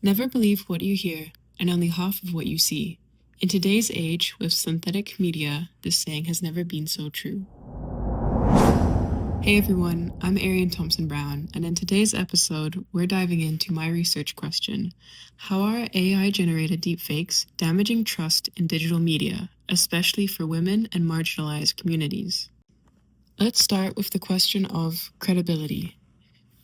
Never believe what you hear and only half of what you see. In today's age, with synthetic media, this saying has never been so true. Hey everyone, I'm Thompson-Brown, and in today's episode, we're diving into my research question: how are AI-generated deepfakes damaging trust in digital media, especially for women and marginalized communities? Let's start with the question of credibility.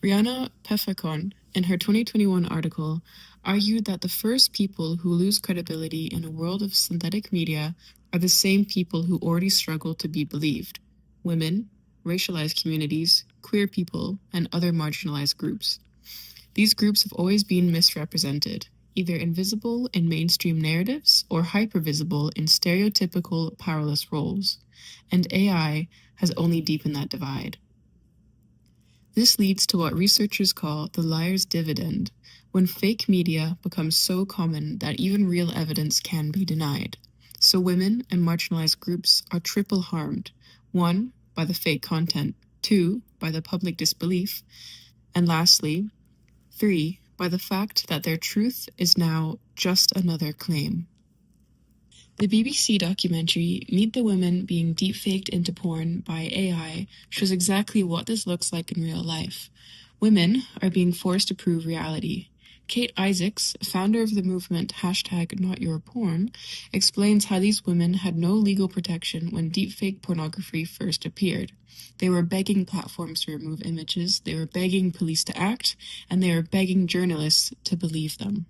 Rihanna Pefakon, in her 2021 article, argued that the first people who lose credibility in a world of synthetic media are the same people who already struggle to be believed: women, racialized communities, queer people, and other marginalized groups. These groups have always been misrepresented, either invisible in mainstream narratives or hypervisible in stereotypical powerless roles, and AI has only deepened that divide. This leads to what researchers call the liar's dividend, when fake media becomes so common that even real evidence can be denied. So women and marginalized groups are triple harmed: one, by the fake content; two, by the public disbelief; and lastly, three, by the fact that their truth is now just another claim. The BBC documentary Meet the Women Being Deepfaked into Porn by AI shows exactly what this looks like in real life. Women are being forced to prove reality. Kate Isaacs, founder of the movement #NotYourPorn, explains how these women had no legal protection when deepfake pornography first appeared. They were begging platforms to remove images, they were begging police to act, and they were begging journalists to believe them.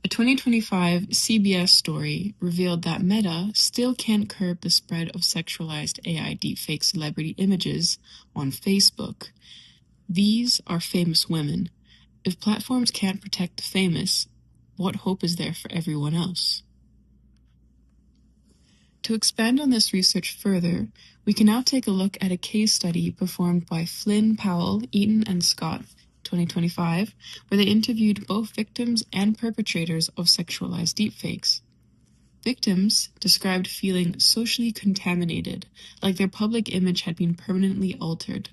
A 2025 CBS story revealed that Meta still can't curb the spread of sexualized AI deepfake celebrity images on Facebook. These are famous women. If platforms can't protect the famous, what hope is there for everyone else? To expand on this research further, we can now take a look at a case study performed by Flynn Powell, Eaton, and Scott, 2025, where they interviewed both victims and perpetrators of sexualized deepfakes. Victims described feeling socially contaminated, like their public image had been permanently altered.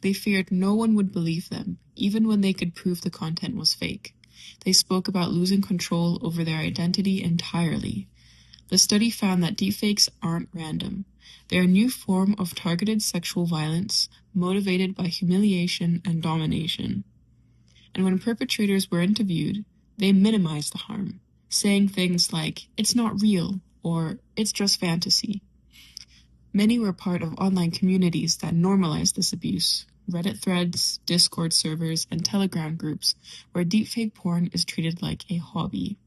They feared no one would believe them, even when they could prove the content was fake. They spoke about losing control over their identity entirely. The study found that deepfakes aren't random. They're a new form of targeted sexual violence motivated by humiliation and domination. And when perpetrators were interviewed, they minimized the harm, saying things like, "It's not real," or "It's just fantasy." Many were part of online communities that normalized this abuse: Reddit threads, Discord servers, and Telegram groups, where deepfake porn is treated like a hobby.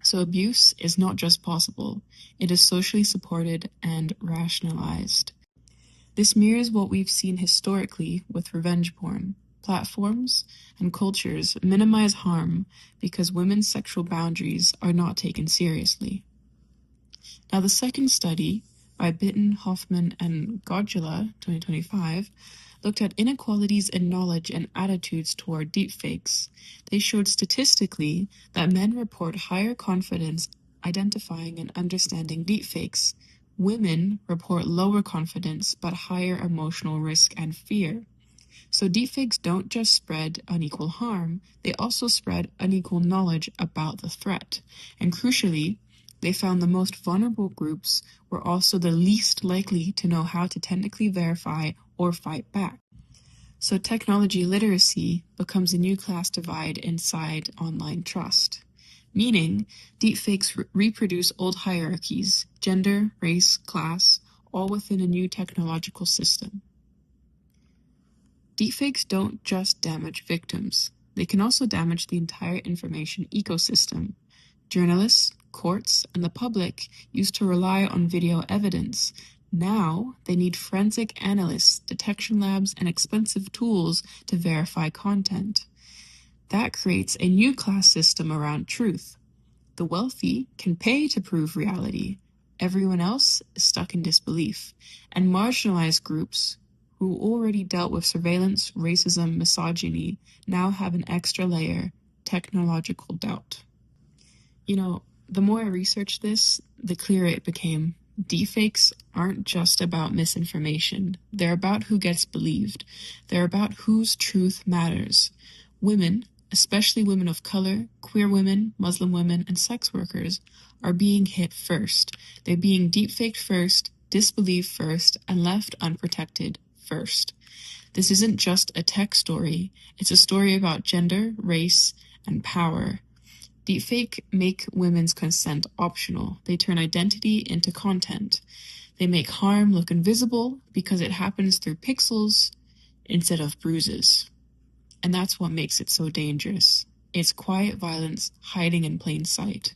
So abuse is not just possible, it is socially supported and rationalized. This mirrors what we've seen historically with revenge porn. Platforms and cultures minimize harm because women's sexual boundaries are not taken seriously. Now, the second study, by Bitten, Hoffman, and Godula, 2025, looked at inequalities in knowledge and attitudes toward deepfakes. They showed statistically that men report higher confidence identifying and understanding deepfakes. Women report lower confidence but higher emotional risk and fear. So deepfakes don't just spread unequal harm, they also spread unequal knowledge about the threat. And crucially, they found the most vulnerable groups were also the least likely to know how to technically verify or fight back. So technology literacy becomes a new class divide inside online trust. Meaning, deepfakes reproduce old hierarchies: gender, race, class, all within a new technological system. Deepfakes don't just damage victims, they can also damage the entire information ecosystem. Journalists, courts, and the public used to rely on video evidence. Now they need forensic analysts, detection labs, and expensive tools to verify content. That creates a new class system around truth. The wealthy can pay to prove reality. Everyone else is stuck in disbelief. And marginalized groups, who already dealt with surveillance, racism, misogyny, now have an extra layer: technological doubt. The more I researched this, the clearer it became. Deepfakes aren't just about misinformation. They're about who gets believed. They're about whose truth matters. Women, Especially women of color, queer women, Muslim women, and sex workers are being hit first. They're being deepfaked first, disbelieved first, and left unprotected first. This isn't just a tech story, it's a story about gender, race, and power. Deepfake make women's consent optional. They turn identity into content. They make harm look invisible because it happens through pixels instead of bruises. And that's what makes it so dangerous. It's quiet violence hiding in plain sight.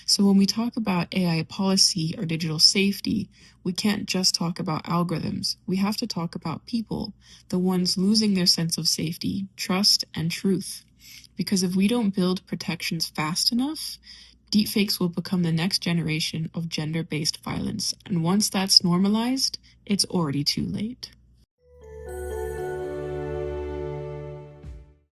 So when we talk about AI policy or digital safety, we can't just talk about algorithms. We have to talk about people, the ones losing their sense of safety, trust, and truth. Because if we don't build protections fast enough, deepfakes will become the next generation of gender-based violence. And once that's normalized, it's already too late.